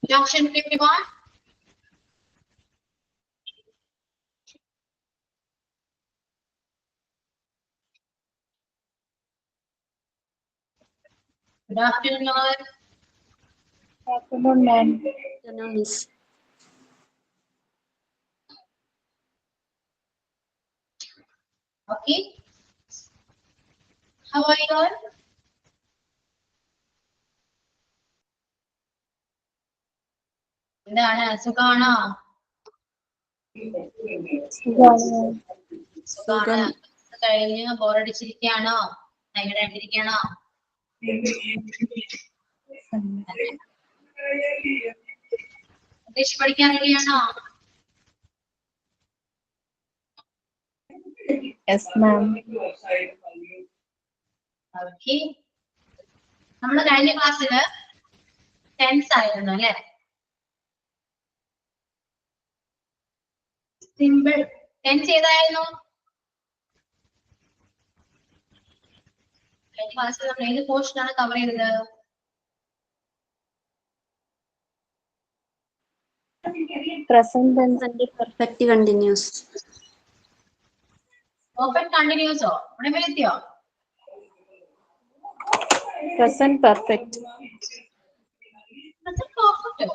Junction 51. Good afternoon, all. Good afternoon, ma'am. Good afternoon, Miss. Okay. How are you all? എന്താണ് സുഖാണോ? സുഖാണ്. കഴിഞ്ഞ് ബോറടിച്ചിരിക്കുകയാണോ? ടയർഡായിട്ടിരിക്കുകയാണോ? English പഠിക്കാൻ റെഡിയാണോ? Yes, ma'am. ഓക്കെ. നമ്മൾ കഴിഞ്ഞ ക്ലാസ്സിൽ ടെൻസ് ആയിരുന്നു അല്ലെ? സിമ്പിൾ ടെൻസ് ഏതായിരുന്നു? കഴിഞ്ഞ ക്ലാസ്സിൽ നമ്മൾ ഏത് പോർഷൻ ആണ് കവർ ചെയ്തത്? Present tense. Perfect continuous. Perfect കണ്ടിന്യൂസോ? ഇവിടെ വരെ എത്തിയോ? Present perfect. പെർഫെക്റ്റോ?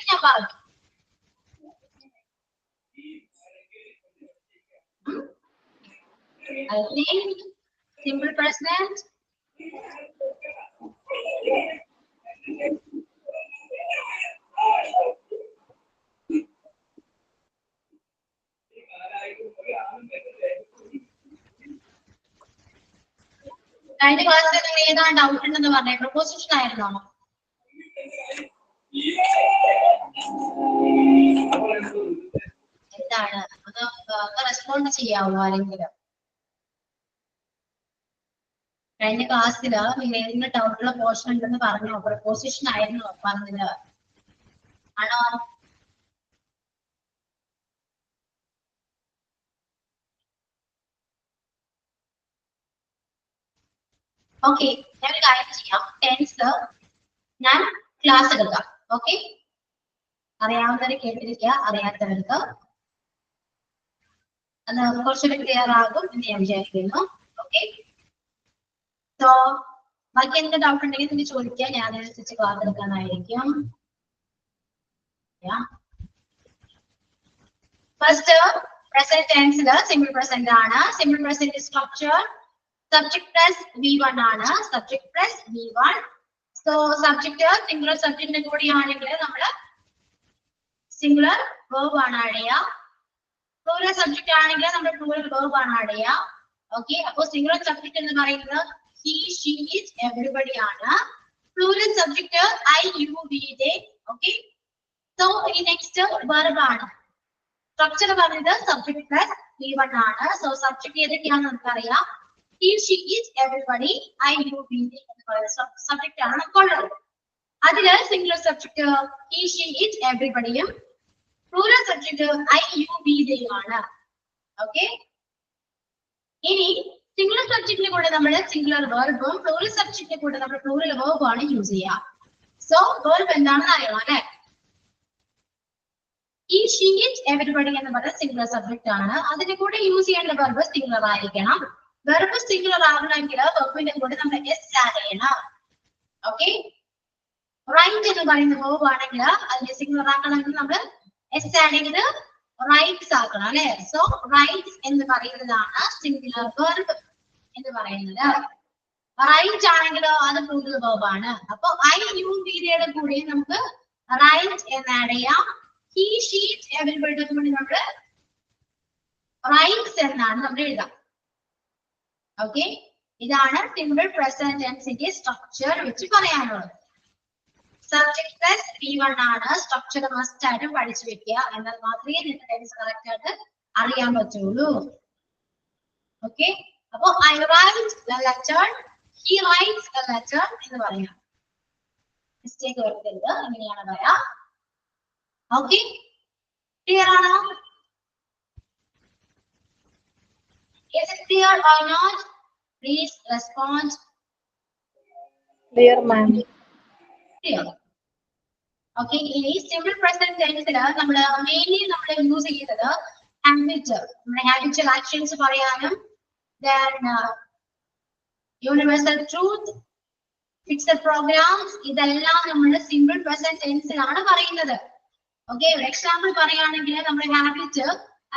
ഞാൻ പറഞ്ഞു. I think simple present. കഴിഞ്ഞ ക്ലാസ്സിൽ നിങ്ങൾ ഏതാണ് ഡൗട്ട് ഉണ്ടെന്ന് പറഞ്ഞേ? പ്രൊപ്പോസിഷൻ ആയിരുന്നോ? എന്താണ് ഒന്ന് റെസ്പോണ്ട് ചെയ്യാവോ ആരെങ്കിലും? കഴിഞ്ഞ ക്ലാസ്സിൽ നിങ്ങൾ ഏതെങ്കിലും ഡൗട്ടുള്ള പോർഷൻ ഉണ്ടെന്ന് പറഞ്ഞോ? പ്രൊപ്പോസിഷൻ ആയിരുന്നോ പറഞ്ഞത്? ആണോ? ഓക്കെ, ഞാൻ ഒരു കാര്യം ചെയ്യാം. ടെൻസ് ഞാൻ ക്ലാസ് എടുക്കാം. ഓക്കെ, അറിയാവുന്നവരെ കേട്ടിരിക്കുക, അറിയാത്തവർക്ക് അത് കുറച്ചുകൂടി ക്ലിയർ ആകും എന്ന് ഞാൻ വിചാരിക്കുന്നു. ഓക്കെ, സോ ബാക്കി എന്ത് ഡൗട്ട് ഉണ്ടെങ്കിൽ നിങ്ങൾ ചോദിക്കുക, ഞാൻ അതിനനുസരിച്ച് ക്ലാസ് എടുക്കാനായിരിക്കും. ഫസ്റ്റ് പ്രസന്റ് ടെൻസിൽ സിമ്പിൾ പ്രസന്റ് ആണ്. Simple present structure subject plus V1 ആണ്. Subject plus V1. So subject singular സബ്ജക്റ്റിന്റെ കൂടെ ആണെങ്കിൽ നമ്മൾ സിംഗുലർ വെർബ് ആണ് ആഡ് ചെയ്യുക. പ്ലൂറൽ സബ്ജക്റ്റ് ആണെങ്കിൽ നമ്മൾ പ്ലൂറൽ വെർബ് ആണ് ആഡ് ചെയ്യുക. ഓക്കെ, അപ്പോൾ സിംഗുലർ സബ്ജക്റ്റ് എന്ന് പറയുന്നത് he, she, it, everybody ആണ്. Plural subject I, you, we, they. Okay, so ഈ നെക്സ്റ്റ് വെർബ് ആണ്. സ്ട്രക്ചർ പറയുന്നത് സബ്ജക്ട് പ്ലസ് V1 ആണ്. സോ സബ്ജക്ട് ഏതൊക്കെയാണെന്ന് നമുക്കറിയാം. he, she, it, everybody, I, you, we, they എന്ന് പറയുന്ന സബ്ജക്റ്റ് ആണ് നമുക്കുള്ളത്. അതില് singular subject he, she, it, everybodyയും plural subject I, you, we, they ആണ്. ഓക്കെ, ഇനി സിംഗുലർ സബ്ജക്റ്റിന്റെ കൂടെ നമ്മൾ സിംഗുലർ വെർബും പ്ലൂറൽ സബ്ജക്റ്റിന്റെ കൂടെ നമ്മൾ പ്ലൂറൽ വെർബും ആണ് യൂസ് ചെയ്യുക. സോ വെർബ് എന്താണെന്ന് അറിയണം അല്ലെ? he, she, it, everybody എന്ന് പറയുന്ന സിംഗുലർ സബ്ജക്റ്റ് ആണ്. അതിന്റെ കൂടെ യൂസ് ചെയ്യേണ്ട വെർബ് സിംഗുലർ ആയിരിക്കണം. വെർബ് സിംഗുലർ ആകണമെങ്കിൽ വെർബിന്റെ കൂടെ നമ്മൾ എസ് ആഡ് ചെയ്യണം. ഓക്കെ, റൈറ്റ് എന്ന് പറയുന്ന വെർബ് ആണെങ്കിൽ അതിനെ സിംഗുലർ ആക്കണമെങ്കിൽ നമ്മൾ എസ് ആഡ് ചെയ്ത് റൈറ്റ്സ് ആക്കണം അല്ലെ? സോ റൈറ്റ്സ് എന്ന് പറയുന്നതാണ് സിംഗുലർ വെർബ് എന്ന് പറയുന്നത്. റൈറ്റ് ആണെങ്കിലോ അത് പ്ലൂറൽ വെർബ് ആണ്. അപ്പൊ I, you, we, യുടെ കൂടെ നമുക്ക് റൈറ്റ് എന്ന് ആഡ് ചെയ്യാം. he, she, it, everybody കൂടി നമ്മൾ റൈറ്റ്സ് എന്നാണ് നമ്മൾ എഴുതാം. ഓക്കെ, ഇതാണ് സിമ്പിൾ പ്രസന്റ് ടെൻസിന്റെ സ്ട്രക്ചർ വെച്ച് പറയാനുള്ളത്. സബ്ജക്ട് പ്ലസ് V1 ആണ്. സ്ട്രക്ചർ മസ്റ്റ് ആയിട്ട് പഠിച്ചു വെക്കുക, എന്നാൽ മാത്രമേ നിങ്ങൾക്ക് ടെൻസ് കറക്റ്റ് ആയിട്ട് അറിയാൻ പറ്റുള്ളൂ. ഓക്കെ, അപ്പൊ I write a letter, he writes a letter എന്ന് പറയാം. മിസ്റ്റേക്ക് വരുത്തരുത്, അങ്ങനെയാണ് പറയാം. ഓക്കെ, ക്ലിയർ ആണോ? Is it clear or not? Please respond. Clear, ma'am. Clear. Okay, ഇനി സിമ്പിൾ പ്രസന്റ് ടെൻസിൽ നമ്മൾ മെയിൻലി നമ്മൾ യൂസ് ചെയ്യുന്നത് ഹാബിറ്റ്, നമ്മുടെ ഹാബിച്വൽ ആക്ഷൻസ് പറയാനും യൂണിവേഴ്സൽ ട്രൂത്ത്, ഫിക്സഡ് പ്രോഗ്രാംസ്, ഇതെല്ലാം നമ്മൾ സിമ്പിൾ പ്രസന്റ് ടെൻസിലാണ് പറയുന്നത്. ഓക്കെ, ഒരു എക്സാമ്പിൾ പറയുകയാണെങ്കിൽ നമ്മുടെ habit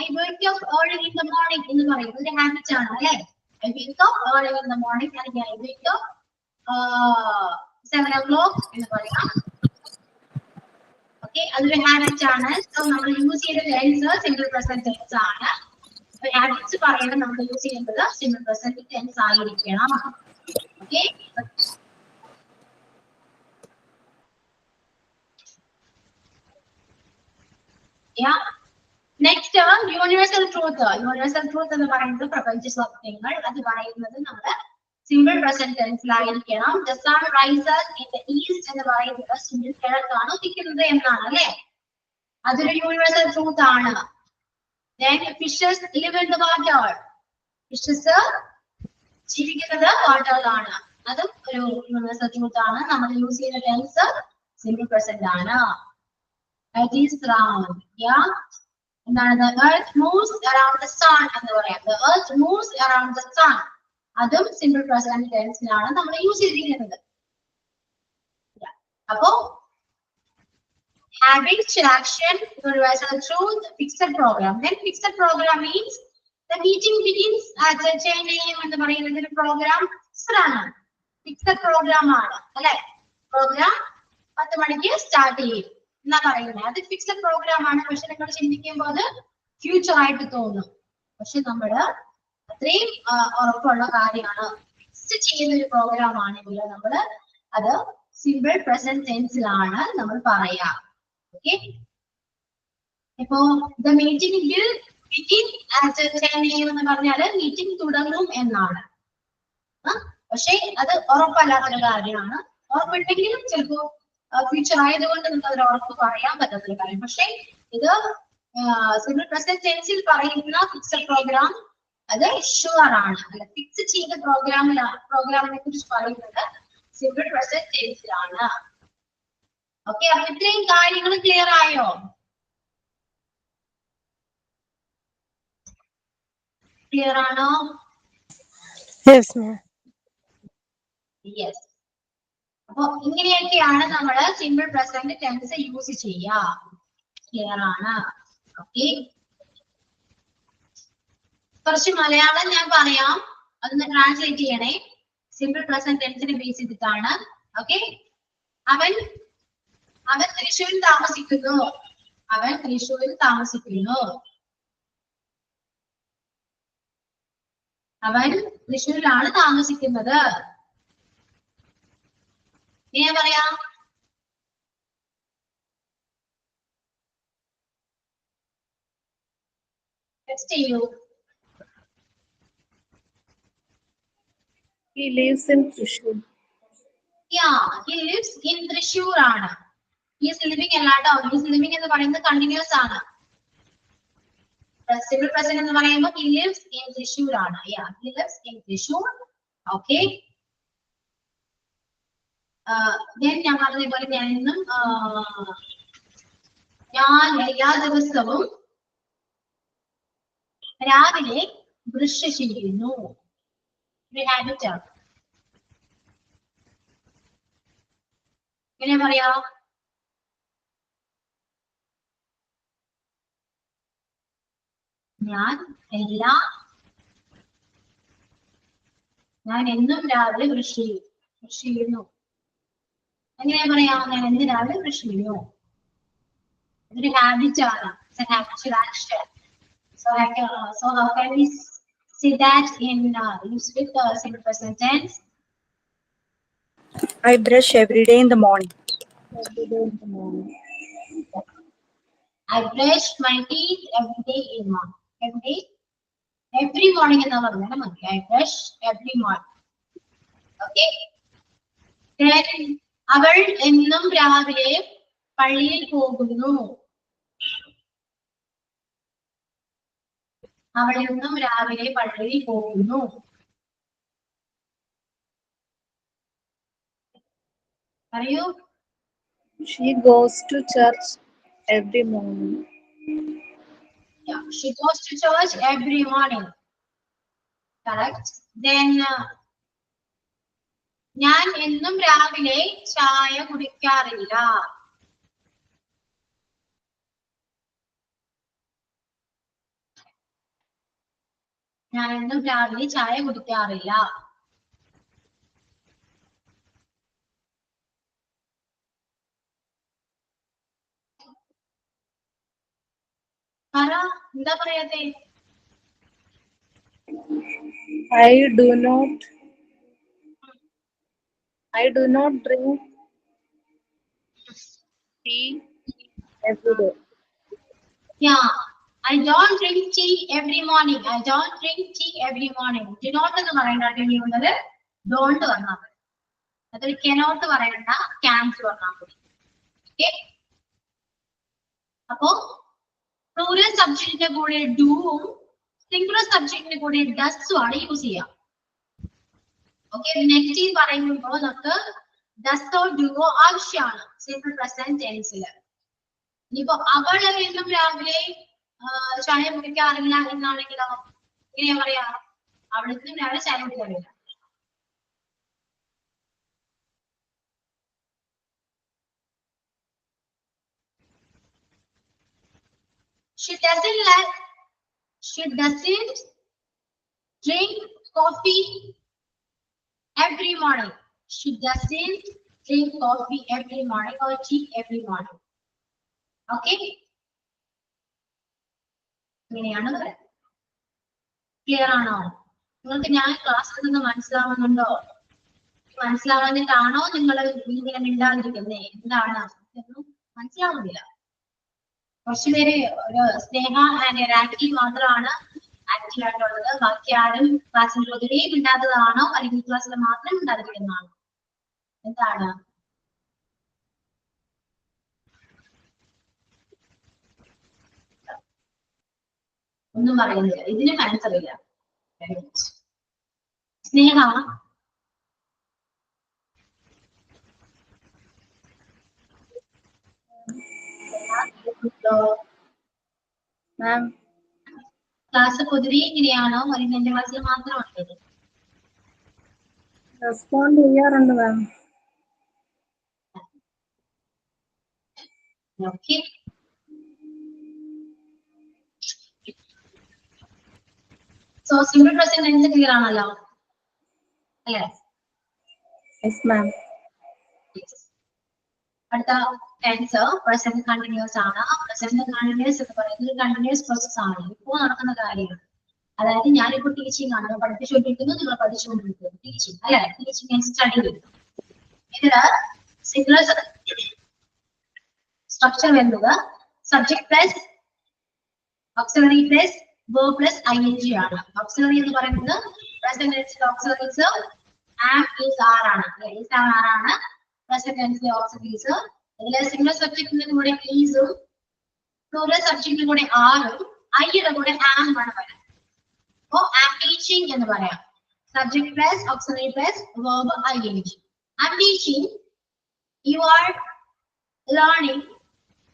I wake up early in the morning എന്ന് പറയുന്നത് ഒരു ഹാബിറ്റ് ആണ് അല്ലെ. I wake up early in the morning അല്ലെങ്കിൽ I wake up 7 o'clock എന്ന് പറയാം. ഓക്കെ, അതൊരു ഹാബിറ്റ് ആണ്. സോ നമ്മൾ യൂസ് ചെയ്ത ടെൻസ് സിമ്പിൾ പ്രസന്റ് ടെൻസ് ആണ്. ഹാബിറ്റ്സ് പറയുന്നത് നമ്മൾ യൂസ് ചെയ്യുന്നത് സിമ്പിൾ പ്രസന്റ് ടെൻസ് ആയിരിക്കണം. Okay, next universal truth. Universal truth എന്ന് പറയുന്നത് പ്രപഞ്ച സത്യങ്ങൾ. അത് പറയുന്നത് നമ്മുടെ സിമ്പിൾ പ്രസന്റ് ടെൻസിലായിരിക്കണം. The sun rises in the east എന്ന് പറയുന്നത് സൂര്യൻ കിഴക്കാണ് ഉദിക്കുന്നത് എന്നാണ് അല്ലെ. അതൊരു യൂണിവേഴ്സൽ ട്രൂത്ത് ആണ്. Then fishes live in the water. Fishes ജീവിക്കുന്നത് വാട്ടറിലാണ്. അതും ഒരു യൂണിവേഴ്സൽ ട്രൂത്ത് ആണ്. നമ്മൾ യൂസ് ചെയ്യുന്ന ടെൻസ് സിമ്പിൾ പ്രസന്റ് ആണ്. It is round. Yeah. എന്താണ്? The earth moves around the sun എന്ന് പറയാം. The earth moves around the sun. അതും സിമ്പിൾ പ്രസന്റ് ടെൻസിലാണ് നമ്മൾ യൂസ് ചെയ്തിരിക്കുന്നത്. അപ്പോ habitual action, universal truth, fixed program. Then fixed program means the meeting begins at 10 AM എന്ന് പറയുന്നത് ഒരു പ്രോഗ്രാം ആണ്. ഫിക്സഡ് പ്രോഗ്രാം ആണ് അല്ലെ. പ്രോഗ്രാം 10 മണിക്ക് സ്റ്റാർട്ട് ചെയ്യും എന്നാ പറയുന്നത്. അത് ഫിക്സഡ് പ്രോഗ്രാം ആണ്. പക്ഷെ നിങ്ങൾ ചിന്തിക്കുമ്പോൾ അത് ഫ്യൂച്ചർ ആയിട്ട് തോന്നും. പക്ഷെ നമ്മള് അത്രയും ഉറപ്പുള്ള കാര്യമാണ്. ഫിക്സ് ചെയ്യുന്ന ഒരു പ്രോഗ്രാം ആണെങ്കിൽ നമ്മൾ അത് സിമ്പിൾ പ്രസന്റ് ടെൻസിലാണ് നമ്മൾ പറയാ. ഓക്കെ, ഇപ്പോ the meeting will begin at 10 AM എന്ന് പറഞ്ഞാല് മീറ്റിംഗ് തുടങ്ങും എന്നാണ്. പക്ഷെ അത് ഉറപ്പല്ലാത്തൊരു കാര്യമാണ്. ഉറപ്പുണ്ടെങ്കിലും ചിലപ്പോ ഫ്യൂച്ചർ ആയതുകൊണ്ട് നമുക്ക് അതിന് ഉറപ്പ് പറയാൻ പറ്റാത്തൊരു കാര്യം. പക്ഷെ ഇത് സിമ്പിൾ പ്രസന്റ് ടെൻസിൽ പറയുന്ന ഫിക്സഡ് പ്രോഗ്രാം അത് ഷുവർ ആണ്. അല്ല, ഫിക്സ് ചെയ്ത പ്രോഗ്രാമിനെ കുറിച്ച് പറയുന്നത് സിമ്പിൾ പ്രസന്റ് ടെൻസിലാണ്. ഓക്കെ, അപ്പൊ ഇത്രയും കാര്യങ്ങൾ ക്ലിയർ ആയോ? ക്ലിയർ ആണോ? Yes, ma'am. യെസ്. അപ്പൊ ഇങ്ങനെയൊക്കെയാണ് നമ്മൾ സിമ്പിൾ പ്രസന്റ് ടെൻസ് യൂസ് ചെയ്യുക. ക്ലിയർ ആണ്? ഓക്കെ, കുറച്ച് മലയാളം ഞാൻ പറയാം, അതൊന്ന് ട്രാൻസ്ലേറ്റ് ചെയ്യണേ. സിമ്പിൾ പ്രസന്റ് ടെൻസിനെ ബേസ് ചെയ്തിട്ടാണ്. ഓക്കെ, അവൻ തൃശ്ശൂരിൽ താമസിക്കുന്നു. അവൻ തൃശ്ശൂരിൽ താമസിക്കുന്നു. അവൻ തൃശ്ശൂരിലാണ് താമസിക്കുന്നത്. എങ്ങനെ പറയാം? ടെക്സ്റ്റ് ചെയ്യൂ. He lives in Trishul. Yeah, he lives in Thrissur ആണ്. He is living അല്ലാട്ടോ. He is living എന്ന് പറയുന്നത് കണ്ടിന്യൂസ് ആണ്. സിമ്പിൾ പ്രസന്റ് എന്ന് പറയുമ്പോൾ he lives in Thrissur ആണ്. Yeah, he lives in Thrissur. Okay. Then ഞാൻ പറഞ്ഞ പോലെ ഞാൻ എല്ലാ ദിവസവും രാവിലെ ബ്രഷ് ചെയ്യുന്നു. ഒരു ഹാബിറ്റ് ആണ്. എങ്ങനെ പറയാ? ഞാൻ എന്നും രാവിലെ ബ്രഷ് ചെയ്യുന്നു. എങ്ങനെ പറയാം? ഞാൻ എന്ന് രാവിലെ ബ്രഷ് ചെയ്യുന്നു. ഇതൊരു ഹാബിറ്റ് ആണ്. It's a habitual action. So how can we say that in use with simple present tense? I brush every day in the morning. Every day in the morning. I brush my teeth every day in the morning. Every morning എന്ന് പറഞ്ഞാൽ മതി. I brush every morning. Okay. Then അവൾ എന്നും രാവിലെ പള്ളിയിൽ പോകുന്നു. അവൾ എന്നും രാവിലെ പള്ളിയിൽ പോകുന്നു. പറയൂ. She goes to church every morning. Yeah, she goes to church every morning. Correct. Then ഞാൻ എന്നും രാവിലെ ചായ കുടിക്കാറില്ല. ഞാൻ എന്നും രാവിലെ ചായ കുടിക്കാറില്ല. പറ, എന്താ പറയാത്തെ? I do not drink tea every day. Yeah, I don't drink tea every morning. I don't drink tea every morning. Do not എന്ന് പറയേണ്ട ഇനി ഉള്ളത് don't പറഞ്ഞാൽ മതി. അതൊരു cannot പറയണ്ട, can't പറഞ്ഞാൽ മതി. Okay. അപ്പോ plural subjectന്റെ കൂടെ doവും singular subjectന്റെ കൂടെ does ആണ് യൂസ് ചെയ്യുക. ഓക്കെ, നെഗറ്റീവ് പറയുമ്പോൾ നമുക്ക് does ഓ do ഓ ആവശ്യമാണ് സിമ്പിൾ പ്രസന്റ് ടെൻസിൽ. ഇനിയിപ്പോ അവൾ എന്നും രാവിലെ ചായ കുടിക്കാറില്ല എന്നാണെങ്കിലോ എങ്ങനെയാ പറയാ? അവൾക്കും രാവിലെ ചായ കുടിക്കാറില്ല. She doesn't drink coffee every morning. She doesn't drink coffee every morning or tea every morning. Okay? ഇങ്ങനെയാണ് പറയുന്നത്. ക്ലിയർ ആണോ? നിങ്ങൾക്ക് ഞാൻ ക്ലാസ്സിൽ നിന്ന് മനസ്സിലാവുന്നുണ്ടോ? മനസ്സിലാവാഞ്ഞിട്ടാണോ നിങ്ങൾ ഇങ്ങനെ മിണ്ടാതിരിക്കുന്നേ? എന്താണ് മനസ്സിലാവുന്നില്ല? കുറച്ചുപേര് ഒരു സ്നേഹ ആൻഡ് രാഖി മാത്രമാണ് ആക്റ്റീവ് ആയിട്ടുള്ളത്. ബാക്കി ആരും ക്ലാസ്സിൽ പൊതുവേ മിണ്ടാത്തതാണോ അല്ലെങ്കിൽ ക്ലാസ്സിൽ മാത്രം മിണ്ടാതിരിക്കുന്നതാണോ? എന്താണ്? ഒന്നും പറയുന്നില്ല. ഇതിനും ആൻസർ ഇല്ല. സ്നേഹ, Ma'am, ക്ലാസ് പൊതുവെ ഇങ്ങനെയാണോ അല്ലെങ്കിൽ എന്റെ ക്ലാസ്സിൽ മാത്രമാണോ ഇത്? respond ചെയ്യാറുണ്ട് ma'am. Okay, so simple present tense clear ആണല്ലോ അല്ലേ? Yes ma'am. അടുത്ത ടെൻസ് പ്രസന്റ് കണ്ടിന്യൂസ് ആണ്. പ്രസന്റ് കണ്ടിന്യൂസ് എന്ന് പറയുന്നത് കണ്ടിന്യൂസ് പ്രോസസ് ആണ്, ഇപ്പോൾ നടക്കുന്ന കാര്യമാണ്. അതായത് ഞാനിപ്പോ ടീച്ചിങ് ആണ്, പഠിപ്പിച്ചുകൊണ്ടിരിക്കുന്നു, നിങ്ങൾ പഠിച്ചുകൊണ്ടിരിക്കുന്നു. ടീച്ചിങ് അല്ലെ? Teaching and study. ഇതില് സിംഗുലർ സ്ട്രക്ചർ വരുന്നത് subject plus auxiliary plus verb plus ing ആണ്. ഓക്സിലറി എന്ന് പറയുന്നത് പ്രസന്റ് ടെൻസിലെ ഓക്സിലറീസ് am is are ആണ്. is are ആണ് പ്രസന്റ് ടെൻസിലെ ഓക്സിലറീസ്. ഇതിലെ സിംഗുലർ സബ്ജക്റ്റിന്റെ കൂടെ ഈസും പ്ലൂറൽ സബ്ജക്റ്റിന്റെ കൂടെ ആറും ഐയുടെ കൂടെ am ആണ് പറയുന്നത്. അപ്പോ am teaching എന്ന് പറയാം. Subject plus auxiliary plus verb ing. am teaching, you are learning,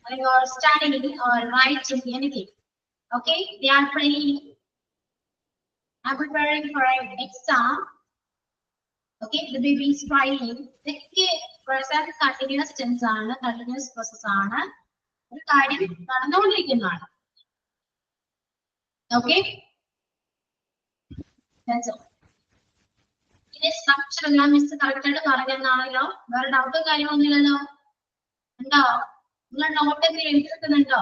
or you are studying or writing anything. Okay, they are playing. I'm preparing for an exam. Okay, the baby is crying. Okay, present continuous tense ആണ്, continuous process ആണ്. ഒരു കാര്യം നടന്നുകൊണ്ടിരിക്കുന്നതാണ്. Okay, that's all. ഇതിന്റെ structure എല്ലാം miss correct ആയിട്ട് പറഞ്ഞെന്നാണല്ലോ. വേറെ ഡൗട്ടോ കാര്യമൊന്നുമില്ലല്ലോ. ഉണ്ടോ? നിങ്ങൾ നോട്ട് എന്തെങ്കിലും എഴുതിയെടുക്കുന്നുണ്ടോ?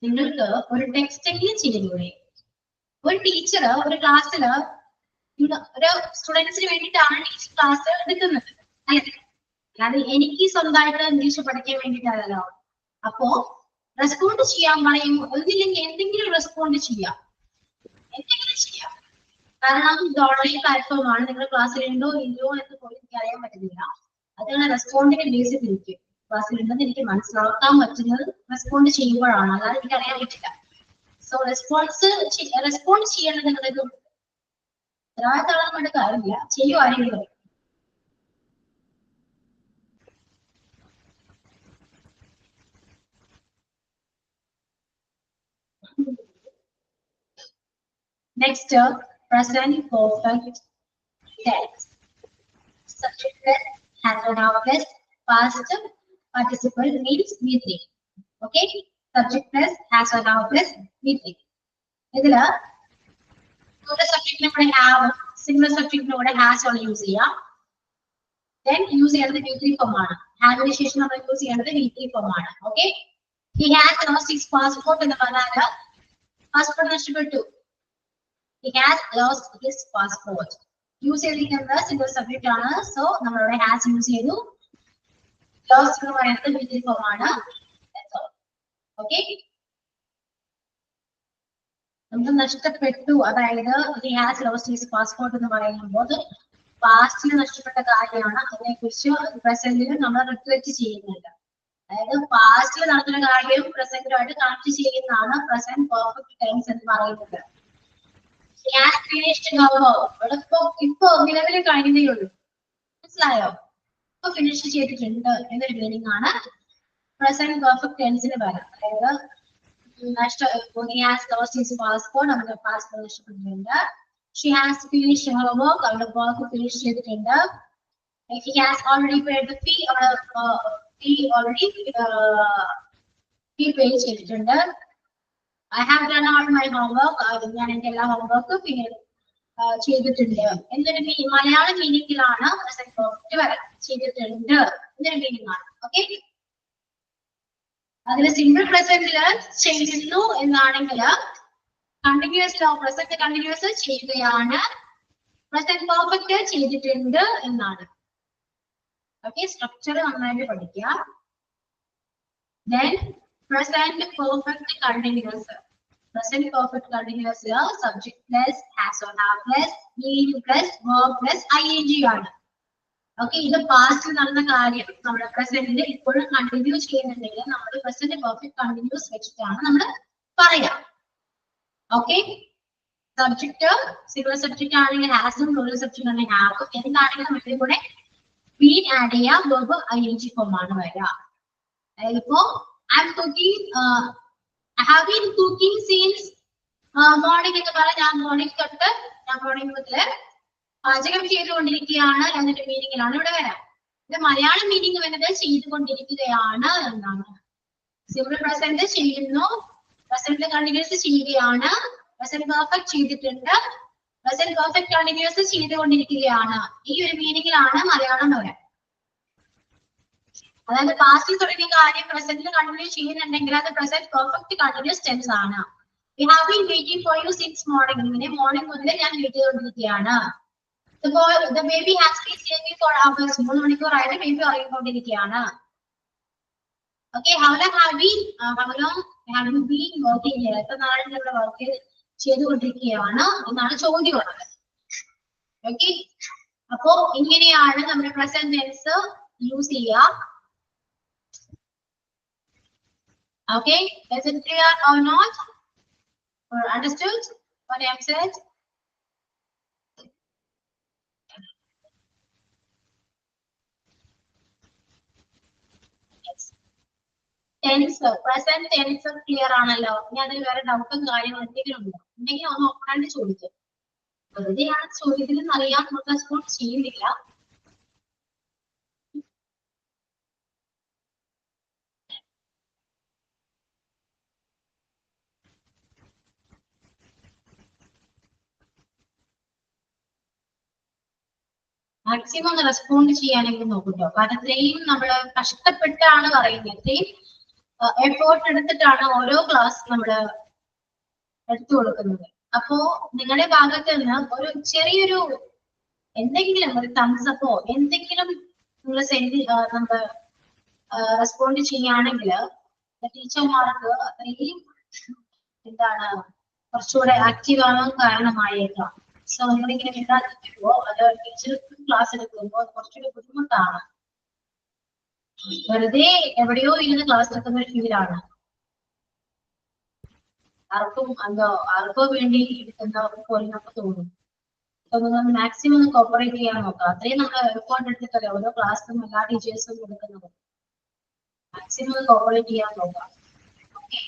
നിങ്ങൾക്ക് ഒരു ടെക്സ്റ്റ് എങ്കിലും ചെയ്യൂടെ? ഒരു ടീച്ചർ ഒരു ക്ലാസ്സില് ഒരു സ്റ്റുഡൻസിന് വേണ്ടിയിട്ടാണ് ടീച്ചർ ക്ലാസ് എടുക്കുന്നത് അല്ലെ? അല്ലാതെ എനിക്ക് സ്വന്തമായിട്ട് ഇംഗ്ലീഷ് പഠിക്കാൻ വേണ്ടിയിട്ടല്ലോ. അപ്പോ റെസ്പോണ്ട് ചെയ്യാൻ പറയുമ്പോൾ ഒന്നില്ലെങ്കിൽ എന്തെങ്കിലും റെസ്പോണ്ട് ചെയ്യാം, എന്തെങ്കിലും ചെയ്യാം. കാരണം ഇത് ഓൺലൈൻ പ്ലാറ്റ്ഫോം ആണ്. നിങ്ങൾ ക്ലാസ്സിലുണ്ടോ ഇല്ലയോ എന്ന് പോലും എനിക്ക് അറിയാൻ പറ്റുന്നില്ല. അതുകൊണ്ട് റെസ്പോണ്ടിനെ ബേസ് ചെയ്തിരിക്കും. ക്ലാസ്സിലുണ്ടെന്ന് എനിക്ക് മനസ്സിലാക്കാൻ പറ്റുന്നത് റെസ്പോണ്ട് ചെയ്യുമ്പോഴാണ്, അല്ലാതെ എനിക്ക് അറിയാൻ പറ്റില്ല. സോ റെസ്പോണ്ട് ചെയ്യേണ്ടത് നിങ്ങൾക്ക് ഉത്തരവാദിത്തം കൊണ്ട് കാര്യമില്ല, ചെയ്യുവാണെങ്കിൽ. Next, present perfect tense. Subject plus has a noun plus past participle means V3. Okay? Subject plus has a noun plus V3. ഇതില് plural subject നെ കൂടെ have, singular subject നെ കൂടെ has ആണ് യൂസ് ചെയ്യാം. Then use ചെയ്യുന്നത് V3 form ആണ്. have ന് ശേഷം നമ്മൾ യൂസ് ചെയ്യുന്നത് V3 form ആണ്. Okay? He has lost his passport എന്ന് പറഞ്ഞാൽ passport നഷ്ടപ്പെട്ടു. He has lost his passport. Use ചെയ്തിരിക്കുന്നത് single subject ആണ്. So നമ്മളിവിടെ has use ചെയ്തു. Lost എന്ന് പറയുന്നത് V3 form ആണ്. That's all. Okay? നമുക്ക് നഷ്ടപ്പെട്ടു, അതായത് he has lost his passport എന്ന് പറയുമ്പോൾ പാസ്റ്റിൽ നഷ്ടപ്പെട്ട കാര്യമാണ്. അതിനെക്കുറിച്ച് പ്രസന്റിൽ നമ്മൾ റിഫ്ലക്ട് ചെയ്യുന്നുണ്ട്. അതായത് പാസ്റ്റിൽ നടക്കുന്ന കാര്യം പ്രസന്റുമായിട്ട് കണക്ട് ചെയ്യുന്നതാണ് പ്രസന്റ് പെർഫെക്റ്റ് ടെൻസ് എന്ന് പറയുന്നത്. He has finished her work. ഇപ്പൊ നിലവിൽ കഴിഞ്ഞതേ ഉള്ളൂ. മനസ്സിലായോ? ഇപ്പൊ ഫിനിഷ് ചെയ്തിട്ടുണ്ട് എന്നൊരു മീനിങ് ആണ് പ്രസന്റ് പെർഫെക്റ്റ് ടെൻസിന് പറയാം. അതായത് he has lost his passport, അവരുടെ പാസ്പോർട്ട് നഷ്ടപ്പെട്ടിട്ടുണ്ട്. She has finished her work, അവരുടെ വർക്ക് ഫിനിഷ് ചെയ്തിട്ടുണ്ട്. He has already paid the fee, fee already fee pay ചെയ്തിട്ടുണ്ട്. I have done all my homework, ഞാൻ എന്റെ എല്ലാ ഹോംവർക്ക് ചെയ്തിട്ടുണ്ട് എന്നൊരു മലയാള മീനിങ്ങിലാണ് പ്രസന്റ് പെർഫെക്റ്റ് വരാം. ചെയ്തിട്ടുണ്ട് എന്നൊരു മീനിങ് ആണ്. ഓക്കെ, അതിൽ സിമ്പിൾ പ്രസന്റില് ചെയ്യുന്നു എന്നാണെങ്കിൽ കണ്ടിന്യൂസ് പ്രസന്റ് കണ്ടിന്യൂസ് ചെയ്യുകയാണ്. പ്രസന്റ് പെർഫെക്റ്റ് ചെയ്തിട്ടുണ്ട് എന്നാണ്. ഓക്കെ, സ്ട്രക്ചർ നന്നായിട്ട് പഠിക്കുക. Then present perfect continuous. Present perfect continuous subject plus has or have plus need plus verb plus ing ആണ്. ഓക്കെ, ഇത് പാസ്റ്റിൽ നടന്ന കാര്യം നമ്മുടെ പ്രസന്റിൽ ഇപ്പോഴും കണ്ടിന്യൂ ചെയ്യുന്നുണ്ടെങ്കിൽ നമ്മൾ പ്രസന്റ് പെർഫെക്റ്റ് കണ്ടിന്യൂസ് വെച്ചിട്ടാണ് നമ്മൾ പറയാം. ഓക്കെ, സബ്ജക്ട് സിംഗുലർ സബ്ജക്ട് ആണെങ്കിൽ ഹാസും പ്ലൂറൽ സബ്ജക്ട് ആണെങ്കിൽ ഹാവും. എന്താണെങ്കിലും നമ്മുടെ കൂടെ ബീൻ ആഡ് ചെയ്യാം, വെർബ് ing ഫോം ആണ് വരിക. അതായത് ഇപ്പോ I am cooking, I have been cooking since morning എന്ന് പറഞ്ഞാൽ ഞാൻ മോർണിംഗ് മുതല് പാചകം ചെയ്തുകൊണ്ടിരിക്കുകയാണ് എന്നൊരു മീനിങ്ങിലാണ് ഇവിടെ വരാം. ഇത് മലയാളം മീനിങ് വരുന്നത് ചെയ്തുകൊണ്ടിരിക്കുകയാണ് എന്നാണ്. സിമ്പിൾ പ്രസന്റ് ചെയ്യുന്നു, പ്രസന്റ് കണ്ടിന്യൂസ് ചെയ്യുകയാണ്, പ്രസന്റ് പെർഫെക്റ്റ് ചെയ്തിട്ടുണ്ട്, പ്രസന്റ് പെർഫെക്റ്റ് കണ്ടിന്യൂസ് ചെയ്തുകൊണ്ടിരിക്കുകയാണ്. ഈ ഒരു മീനിങ്ങിലാണ് മലയാളം വരാം. അതായത് പാസ്റ്റിൽ തുടങ്ങിയ കാര്യം പ്രസന്റിൽ കണ്ടിന്യൂ ചെയ്യുന്നുണ്ടെങ്കിൽ അത് പ്രസന്റ് പെർഫെക്റ്റ് കണ്ടിന്യൂസ് ടെൻസ് ആണ്. We have been waiting for you since morning. ഇങ്ങനെ മോർണിംഗ് മുതൽ ഞാൻ വെയിറ്റ് ചെയ്തുകൊണ്ടിരിക്കുകയാണ്. The baby has been sleeping for hours. 3 മണിക്കൂറായിട്ട് ബേബി ഉറങ്ങിക്കൊണ്ടിരിക്കുകയാണ്. Okay, how long have you been working here? എത്ര നാളായിട്ട് ഇവിടെ വർക്ക് ചെയ്തുകൊണ്ടിരിക്കുകയാണ് എന്നാണ് ചോദ്യമുള്ളത്. ഓക്കെ, അപ്പോ ഇങ്ങനെയാണ് നമ്മുടെ പ്രസന്റ് ടെൻസ് യൂസ് ചെയ്യുക. Okay, is it clear or not? Or understood what I have said? Yes. Tense, present tense clear ആണല്ലോ. ഇനി അതിൽ വേറെ ഡൗട്ടും കാര്യങ്ങളും എന്തെങ്കിലും ഉണ്ടോ? ഉണ്ടെങ്കിൽ ഒന്ന് ഒപ്പണ്ട് ചോദിക്കും. വെറുതെയാണ് ചോദ്യത്തിൽ അറിയാൻ നമുക്ക് റെസ്പോണ്ട് ചെയ്യുന്നില്ല. മാക്സിമം ഒന്ന് റെസ്പോണ്ട് ചെയ്യാനെങ്കിലും നോക്കൂട്ടോ. കാരണം ഇത്രയും നമ്മൾ കഷ്ടപ്പെട്ടാണ് പറയുന്നത്, ഇത്രയും എഫേർട്ട് എടുത്തിട്ടാണ് ഓരോ ക്ലാസ് നമ്മൾ എടുത്തു കൊടുക്കുന്നത്. അപ്പോ നിങ്ങളുടെ ഭാഗത്ത് നിന്ന് ഒരു ചെറിയൊരു എന്തെങ്കിലും ഒരു തംസപ്പോ എന്തെങ്കിലും നിങ്ങൾ നമ്മൾ റെസ്പോണ്ട് ചെയ്യുകയാണെങ്കിൽ ടീച്ചർമാർക്ക് അത്രയും എന്താണ് കുറച്ചുകൂടെ ആക്റ്റീവ് ആവാൻ കാരണമായേക്കാം. സോ നമ്മളിങ്ങനെ വിടാതിരിക്കുമ്പോ അത് ടീച്ചർക്ക് ക്ലാസ് എടുക്കുമ്പോൾ കുറച്ചുകൂടി ബുദ്ധിമുട്ടാണ്. വെറുതെ എവിടെയോ ഇരുന്ന് ക്ലാസ് എടുക്കുന്ന ഒരു ഫീലാണ്. ആർക്കോ വേണ്ടി എടുക്കുന്ന പോലെ നമുക്ക് തോന്നും. നിങ്ങൾ മാക്സിമം കോപ്പറേറ്റ് ചെയ്യാൻ നോക്കുക. അത്രയും നമ്മൾ എഫേർട്ട് എടുത്തിട്ടല്ലേ ഓരോ ക്ലാസ്സിലും എല്ലാ ടീച്ചേഴ്സും കൊടുക്കുന്നത്. മാക്സിമം കോപ്പറേറ്റ് ചെയ്യാൻ നോക്കുക. ഓക്കെ.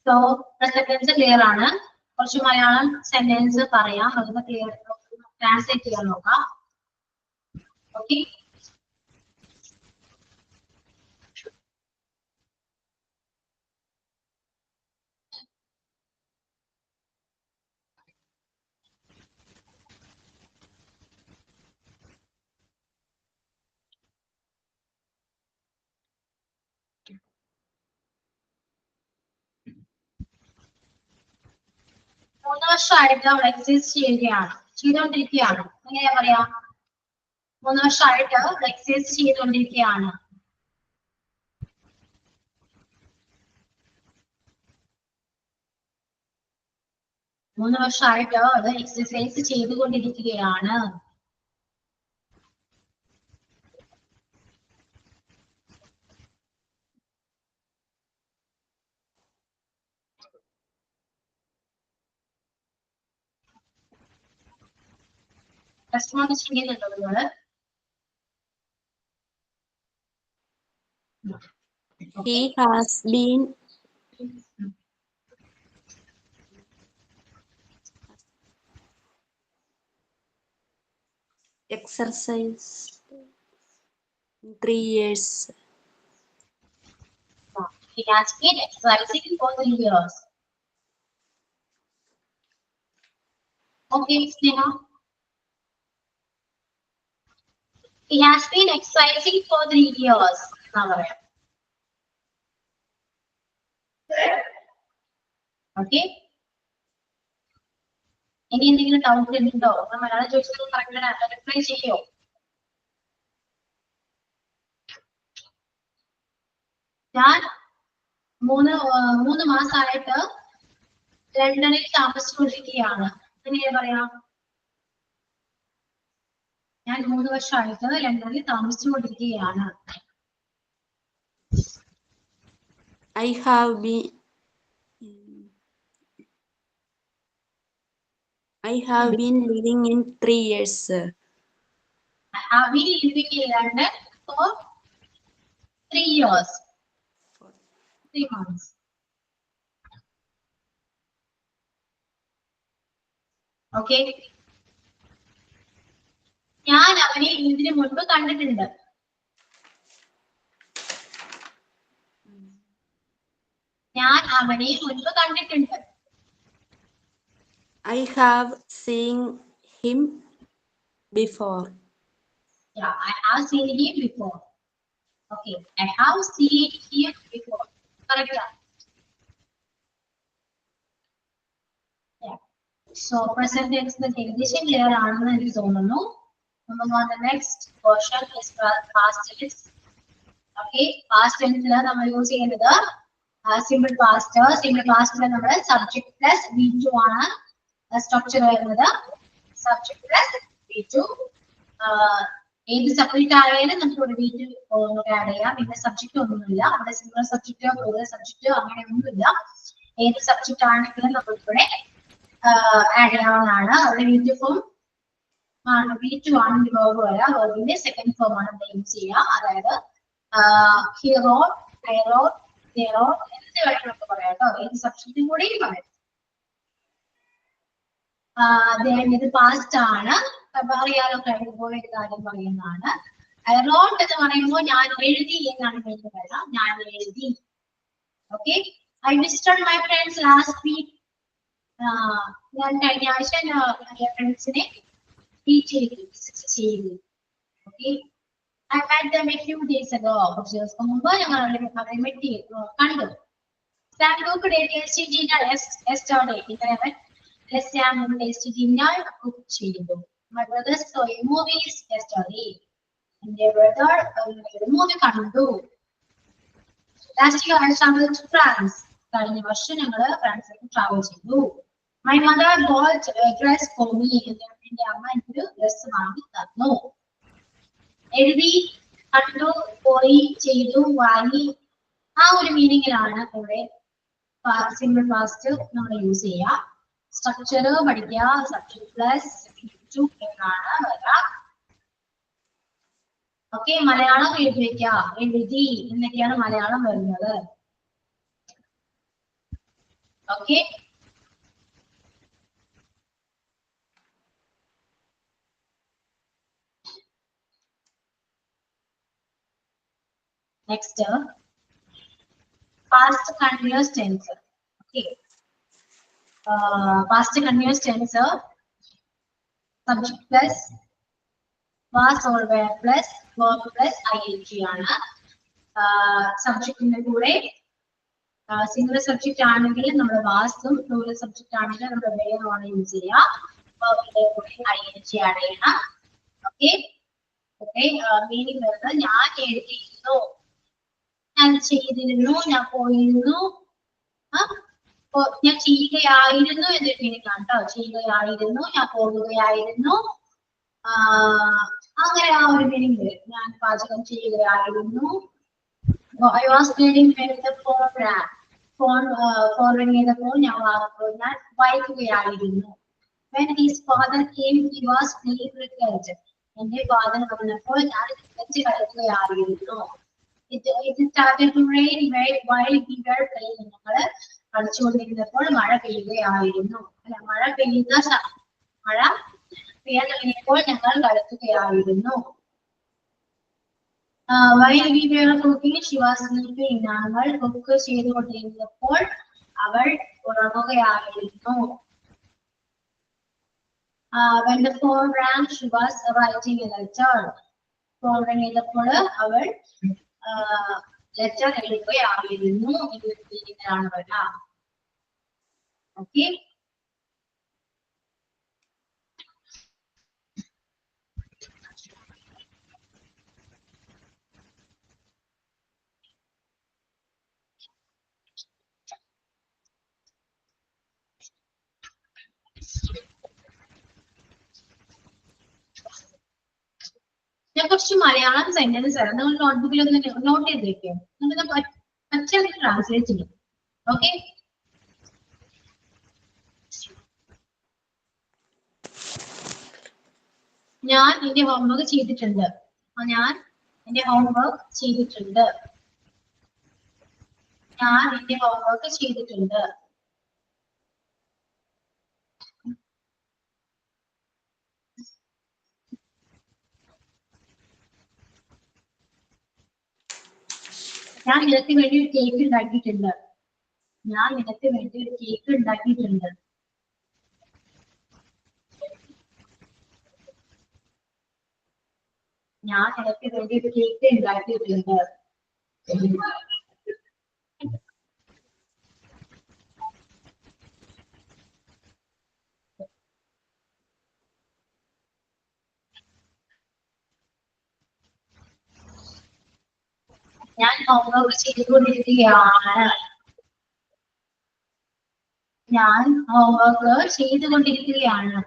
സോ പ്രസന്റ് ക്ലിയർ ആണ്. കുറച്ച് മലയാളം സെന്റൻസ് പറയാം, അതൊന്ന് ക്ലിയർ ട്രാൻസ്ലേറ്റ് ചെയ്യാൻ നോക്കാം. ഓക്കെ. മൂന്ന് വർഷമായിട്ട് അവിടെ എക്സൈസ് ചെയ്തുകൊണ്ടിരിക്കുകയാണ്. എങ്ങനെയാ പറയാ? 3 വർഷമായിട്ട് അവിടെ എക്സൈസ് ചെയ്തുകൊണ്ടിരിക്കുകയാണ്. മൂന്ന് വർഷമായിട്ട് അത് എക്സസൈസ് ചെയ്തുകൊണ്ടിരിക്കുകയാണ്. റെസ്പോണ്ട് ചെയ്യുന്നുണ്ടോ നിങ്ങള്? He has been exercised in 3 years. He has been exercising for 3 years. Okay, Sneha. He has been exercising for 3 years. Okay. ഇനി എന്തെങ്കിലും ഡൗട്ട് ഉണ്ടോ? മലയാളം ചോദിച്ചത് കറക്റ്റ് റിപ്ലൈ ചെയ്യോ? ഞാൻ മൂന്ന് മാസമായിട്ട് ലണ്ടനിൽ താമസിച്ചുകൊണ്ടിരിക്കുകയാണ്. എങ്ങനെയാ പറയാം? ഞാൻ 3 വർഷമായിട്ട് ലണ്ടനിൽ താമസിച്ചുകൊണ്ടിരിക്കുകയാണ്. I have been living in 3 years. I have been living in London for 3 years. 3 months. Okay. ഞാൻ അവനെ ഇതിനു മുൻപ് കണ്ടിട്ടുണ്ട്. ഞാൻ അവനെ മുൻപ് കണ്ടിട്ടുണ്ട്. I have seen him before. Yeah, I have seen him before. Okay, I have seen him before. Correct. Yeah. So present tense the condition clear ആണെന്ന് എനിക്ക് തോന്നുന്നു. The next portion is past tense. Okay, past tense ൽ നമ്മൾ use ചെയ്യുന്നത് simple past. Simple past ൽ നമ്മൾ subject plus V2 ആണ് structure വരുന്നത്. Subject plus V2. ഏത് സബ്ജക്റ്റ് ആയാലും നമുക്ക് ഒരു V2 ആഡ് ചെയ്യാം. പിന്നെ സബ്ജക്റ്റ് ഒന്നുമില്ല. അവിടെ സിംഗിൾ സബ്ജക്റ്റോ പ്ലൂറൽ സബ്ജക്റ്റോ അങ്ങനെ ഒന്നുമില്ല. ഏത് സബ്ജക്റ്റ് ആണെങ്കിലും നമുക്ക് ഇവിടെ ആഡ് ചെയ്യാവുന്നതാണ്. അവിടെ V2 ഫോം V2 ആണ് വേർബ് വരാം. വേർബിന്റെ സെക്കൻഡ് ഫോം ആണ് യൂസ് ചെയ്യുക. അതായത് ഹീറോ, ഹൈറോ, ഹീറോ എന്ത് വേണമെന്നൊക്കെ പറയാം കേട്ടോ. ഏത് സബ്ജക്റ്റും കൂടിയും പറയാം. ഇത് പാസ്റ്റ് ആണ്. അറിയാലോ കഴിഞ്ഞ പോലെ ഒരു കാര്യം പറയുന്നതാണ്. I wrote എന്ന് പറയുമ്പോൾ ഞാൻ എഴുതി എന്നാണ് പറയുന്നത്. ഞാൻ എഴുതി. Okay. I visited my friends last week. ഞാൻ കഴിഞ്ഞ ആഴ്ച എൻ്റെ ഫ്രണ്ട്സിനെ ചെയ്തു. Okay. I met them a few days ago. കുറച്ച് ദിവസം മുമ്പ് ഞങ്ങൾ അവരെ കണ്ടു. Sam cooked a tasty dinner yesterday. ഇന്നലെ അവൻ Sam tasty dinner cook ചെയ്തു. My brother saw a movie yesterday. എൻ്റെ brother ഒരു മൂവി കണ്ടു. Last year I traveled to France. കഴിഞ്ഞ വർഷം ഞങ്ങൾ ഫ്രാൻസിലേക്ക് ട്രാവൽ ചെയ്തു. My mother bought a dress for me. എൻ്റെ അമ്മ എനിക്ക് ഡ്രസ് വാങ്ങി തന്നു. എഴുതി, കണ്ടു, പോയി, ചെയ്തു, വാങ്ങി, ആ ഒരു മീനിങ്ങിലാണ് ഇവിടെ സിമ്പിൾ പാസ്റ്റ് നമ്മൾ യൂസ് ചെയ്യുക. സ്ട്രക്ചർ പഠിക്കുക. സബ്ജക്ട് പ്ലസ് ടു എന്നാണ് വരിക. ഓക്കെ. മലയാളം എഴുതി വെക്കുക. എഴുതി എന്നൊക്കെയാണ് മലയാളം വരുന്നത്. Okay. Next, past continuous tense. Okay. Past continuous tense, subject plus was or were plus verb plus ing ആണ്. സബ്ജക്റ്റിന്റെ കൂടെ സിംഗുലർ സബ്ജക്റ്റ് ആണെങ്കിൽ നമ്മൾ വാസും, പ്ലൂറൽ സബ്ജക്റ്റ് ആണെങ്കിൽ നമ്മൾ വേറുമാണ് യൂസ് ചെയ്യുക. വെർബിന്റെ കൂടെ ing ആഡ് ചെയ്യണം. ഓക്കെ. ഓക്കെ. മീനിങ് വരുന്നത് ഞാൻ എഴുതിയിരുന്നു, ഞാൻ ചെയ്തിരുന്നു, ഞാൻ പോയിരുന്നു, ഞാൻ ചെയ്യുകയായിരുന്നു എന്നൊരു മീനിങ് ആണ് കേട്ടോ. ചെയ്യുകയായിരുന്നു, ഞാൻ പോകുകയായിരുന്നു, അങ്ങനെ ആ ഒരു മീനിങ് വരും. ഞാൻ പാചകം ചെയ്യുകയായിരുന്നു. I was reading when the phone rang. Phone ring ചെയ്തപ്പോൾ ഞാൻ വായിക്കുകയായിരുന്നു. When his father came, he was playing cricket. എന്റെ ഫാദർ വന്നപ്പോൾ ഞാൻ cricket കളിക്കുകയായിരുന്നു. It started to rain while we were playing. ഞങ്ങൾ കളിച്ചുകൊണ്ടിരുന്നപ്പോൾ മഴ പെയ്യുകയായിരുന്നു. അല്ല, മഴ പെയ്യാൻ തുടങ്ങിയപ്പോൾ ഞങ്ങൾ കളിക്കുകയായിരുന്നു. While we were cooking, she was sleeping. ഞങ്ങൾ കുക്ക് ചെയ്തുകൊണ്ടിരുന്നപ്പോൾ അവൾ ഉറങ്ങുകയായിരുന്നു. When the phone rang, she was writing a letter. Phone ring ചെയ്തപ്പോൾ അവൾ ലെറ്റർ എഴുതുകയായിരുന്നു. ഇതിലാണ് വരാ. ഓക്കെ. ഞാൻ കുറച്ച് മലയാളം സെന്റൻസ് ആണ് നിങ്ങൾ നോട്ട്ബുക്കിൽ ഒന്ന് നോട്ട് ചെയ്ത് വെക്കുക. നിങ്ങൾക്ക് പറ്റുന്ന ട്രാൻസ്ലേറ്റ് ചെയ്യും. ഓക്കെ. ഞാൻ എന്റെ ഹോംവർക്ക് ചെയ്തിട്ടുണ്ട്. ഞാൻ എന്റെ ഹോംവർക്ക് ചെയ്തിട്ടുണ്ട്. ഞാൻ എന്റെ ഹോംവർക്ക് ചെയ്തിട്ടുണ്ട്. ഞാൻ നിനക്ക് വേണ്ടി ഒരു കേക്ക് ഉണ്ടാക്കിയിട്ടുണ്ട്. ഞാൻ നിനക്ക് വേണ്ടി ഒരു കേക്ക് ഉണ്ടാക്കിയിട്ടുണ്ട്. ഞാൻ നിനക്ക് വേണ്ടി ഒരു കേക്ക് ഉണ്ടാക്കിയിട്ടുണ്ട്. ഞാൻ ഹോംവർക്ക് ചെയ്തുകൊണ്ടിരിക്കുകയാണ്. ഞാൻ ഹോംവർക്ക് ചെയ്തുകൊണ്ടിരിക്കുകയാണ്.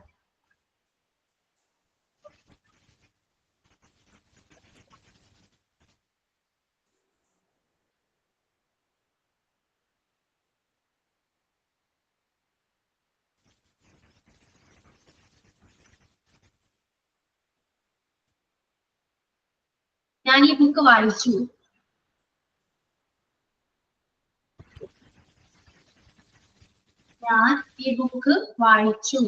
ഞാൻ ഈ ബുക്ക് വായിച്ചു. ഞാൻ ഈ ബുക്ക് വായിച്ചു.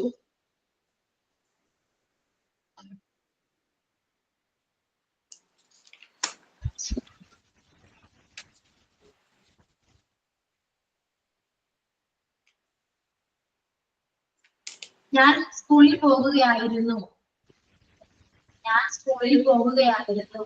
ഞാൻ സ്കൂളിൽ പോകുകയായിരുന്നു. ഞാൻ സ്കൂളിൽ പോകുകയായിരുന്നു.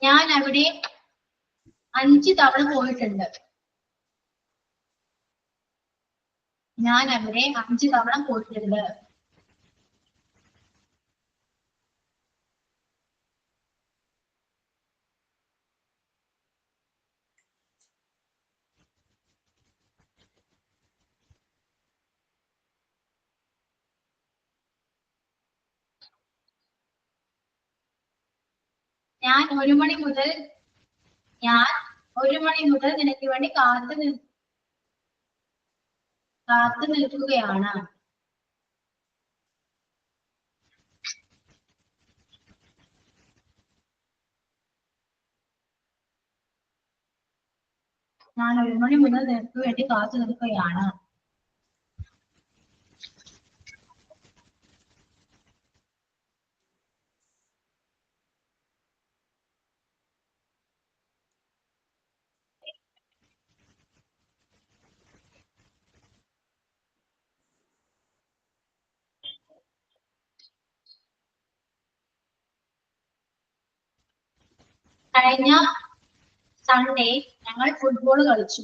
ഞാൻ അവിടെ 5 തവണ പോയിട്ടുണ്ട്. ഞാൻ അവിടെ 5 തവണ പോയിട്ടുണ്ട്. ഞാൻ 1 മണി മുതൽ നിനക്ക് വേണ്ടി കാത്തു നിൽക്കുകയാണ്. ഞാൻ 1 മണി മുതൽ നിനക്ക് വേണ്ടി കാത്തു നിൽക്കുകയാണ്. കഴിഞ്ഞ സൺഡേ ഞങ്ങൾ ഫുട്ബോൾ കളിച്ചു.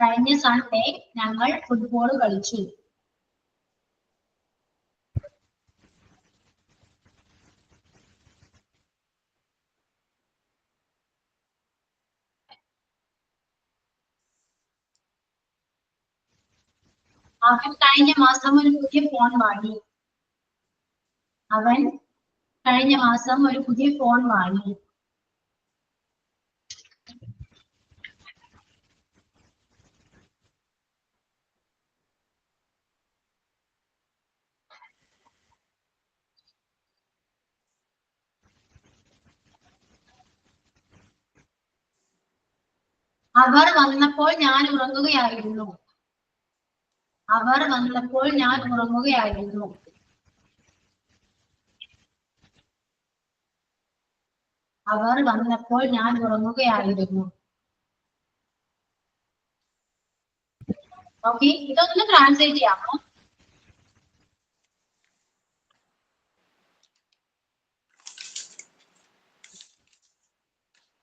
കഴിഞ്ഞ സൺഡേ ഞങ്ങൾ ഫുട്ബോൾ കളിച്ചു. അവൻ കഴിഞ്ഞ മാസം ഒരു പുതിയ ഫോൺ വാങ്ങി. അവൻ കഴിഞ്ഞ മാസം ഒരു പുതിയ ഫോൺ വാങ്ങി. അവർ വന്നപ്പോൾ ഞാൻ ഉറങ്ങുകയായിരുന്നു. അവർ വന്നപ്പോൾ ഞാൻ ഉറങ്ങുകയായിരുന്നു. അവർ വന്നപ്പോൾ ഞാൻ ഉറങ്ങുകയായിരുന്നു. ഓക്കെ, ഇതൊന്ന് ട്രാൻസ്ലേറ്റ് ചെയ്യാമോ?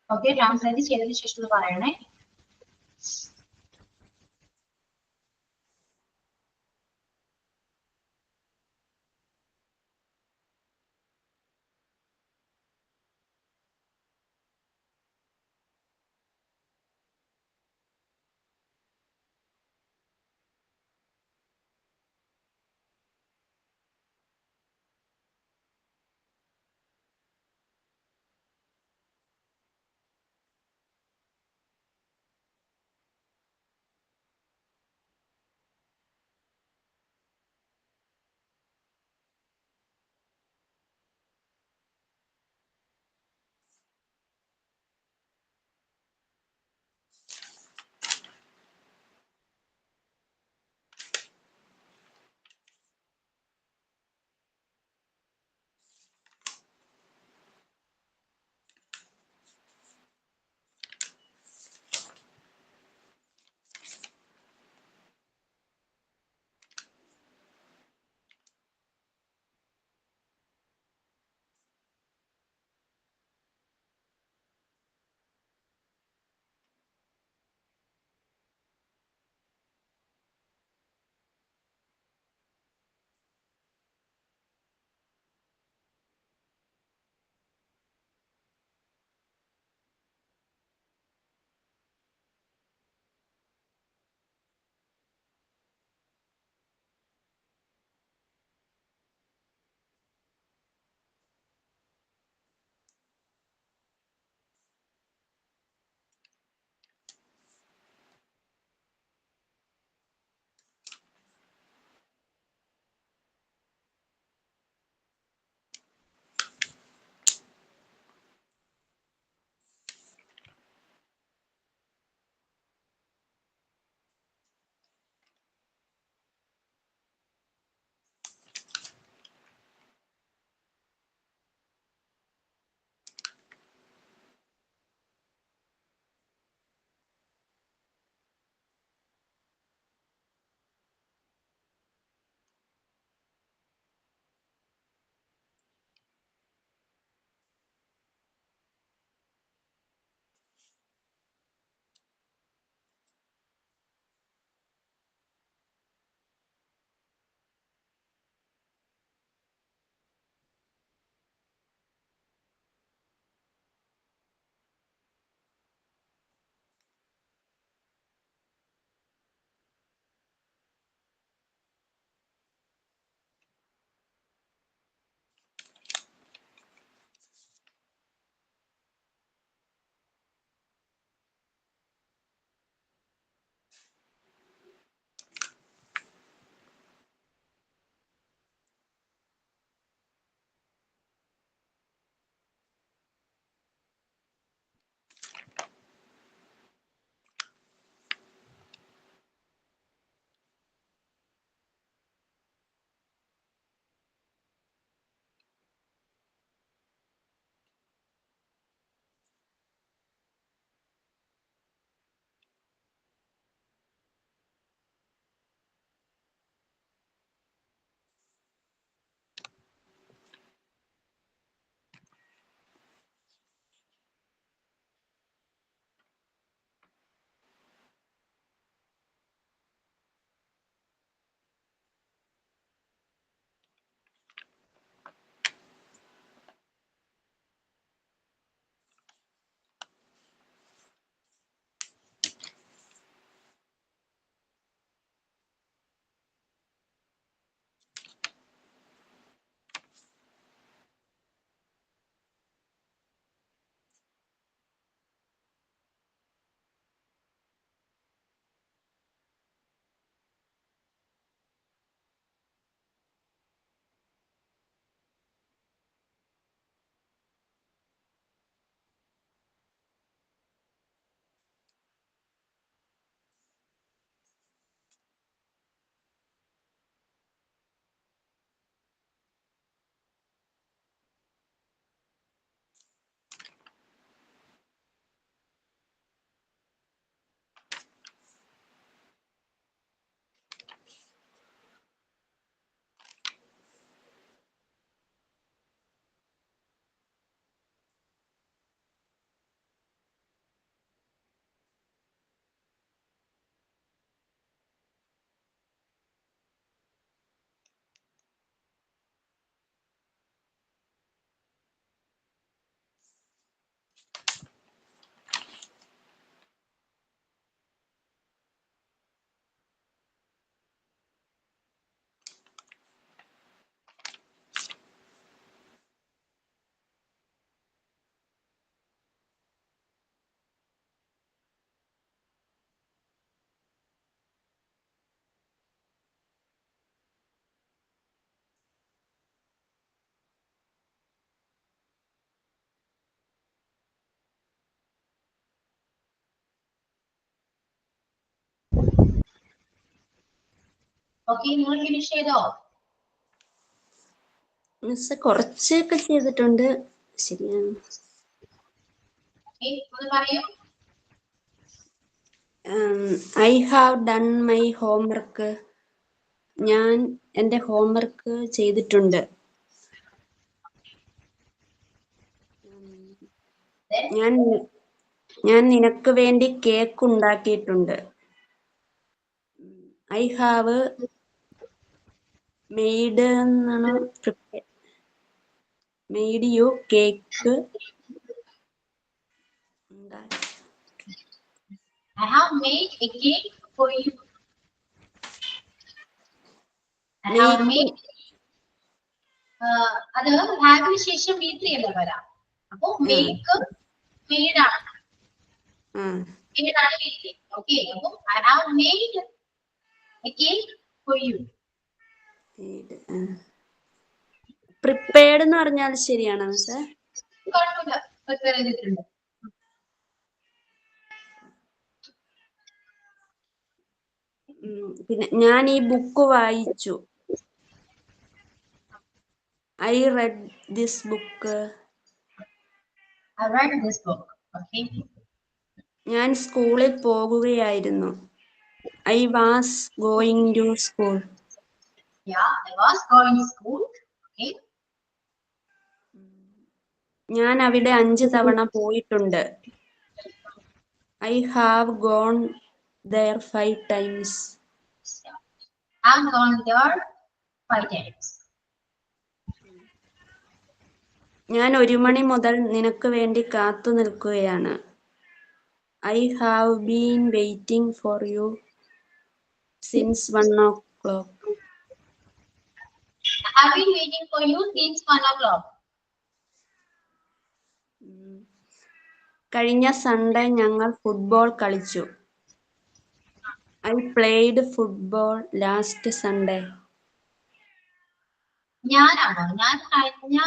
ഓക്കെ, ട്രാൻസ്ലേറ്റ് ചെയ്തതിനു ശേഷം ഒന്ന് പറയണേ. ഓക്കെ, നിങ്ങൾ ഫിനിഷ് ചെയ്തോ? മിസ് കുറച്ചൊക്കെ ചെയ്തിട്ടുണ്ട്. ശരിയാണ്. ഓക്കെ, ഒന്ന് പറയൂ. I have done my homework. ഞാൻ എൻ്റെ ഹോംവർക്ക് ചെയ്തിട്ടുണ്ട്. ഞാൻ നിനക്ക് വേണ്ടി കേക്ക് ഉണ്ടാക്കിയിട്ടുണ്ട്. ഐ ഹാവ് മെയ്ഡ് എന്നാണ് made U cake. I have made a cake for you. I have made അത് ഹാവിന് ശേഷം V3 അല്ലേ വരാം. അപ്പൊ മേക്ക് മെയ്ഡ് ആണ്. മെയ്ഡ് ആണ് V3. ഓക്കെ, അപ്പൊ I have made a cake for you. Prepared എന്ന് പറഞ്ഞാൽ ശരിയാണോ മിസ്സേ? കുഴപ്പമില്ല, പ്രിപ്പയർ ചെയ്തിട്ടുണ്ട്. പിന്നെ ഞാൻ ഈ ബുക്ക് വായിച്ചു. I read this book. I read this book. Okay. ഞാൻ സ്കൂളിൽ പോകുകയായിരുന്നു. I was going to school. Yeah, I was going to school. Okay. ഞാൻ അവിടെ 5 തവണ പോയിട്ടുണ്ട്. I have gone there 5 times. I've gone there 5 times. ഞാൻ 1 മണി മുതൽ നിനക്ക് വേണ്ടി കാത്തു നിൽക്കുകയാണ്. I have been waiting for you since 1 o'clock. I have been waiting for you since 1 o'clock. കഴിഞ്ഞ സൺഡേ ഞങ്ങൾ ഫുട്ബോൾ കളിച്ചു. I played football last Sunday. ഞാനാണോ? ഞാൻ കഴിഞ്ഞ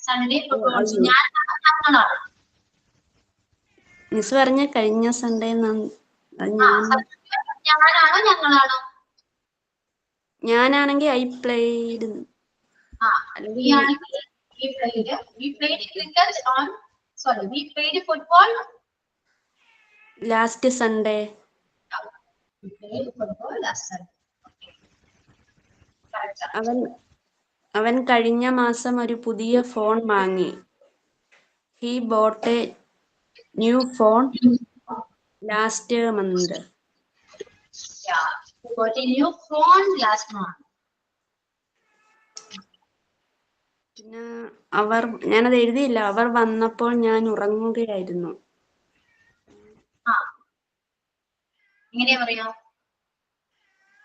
സൺഡേ ഫുട്ബോൾ കളിച്ചു. ഞങ്ങളാണ്. മിസ് പറഞ്ഞ കഴിഞ്ഞ സൺഡേ. ഞാനാണോ ഞങ്ങളാണോ? ഞാനാണെങ്കിൽ I played. We played cricket on. Sorry, we played football last Sunday. We played football last Sunday. അവൻ കഴിഞ്ഞ മാസം ഒരു പുതിയ ഫോൺ വാങ്ങി. He bought a new phone last month. Yeah, we got a new phone last month. പിന്നെ ഞാനത് എഴുതിയില്ല. അവർ വന്നപ്പോൾ ഞാൻ ഉറങ്ങുകയായിരുന്നു. എങ്ങനെയാ പറയാ?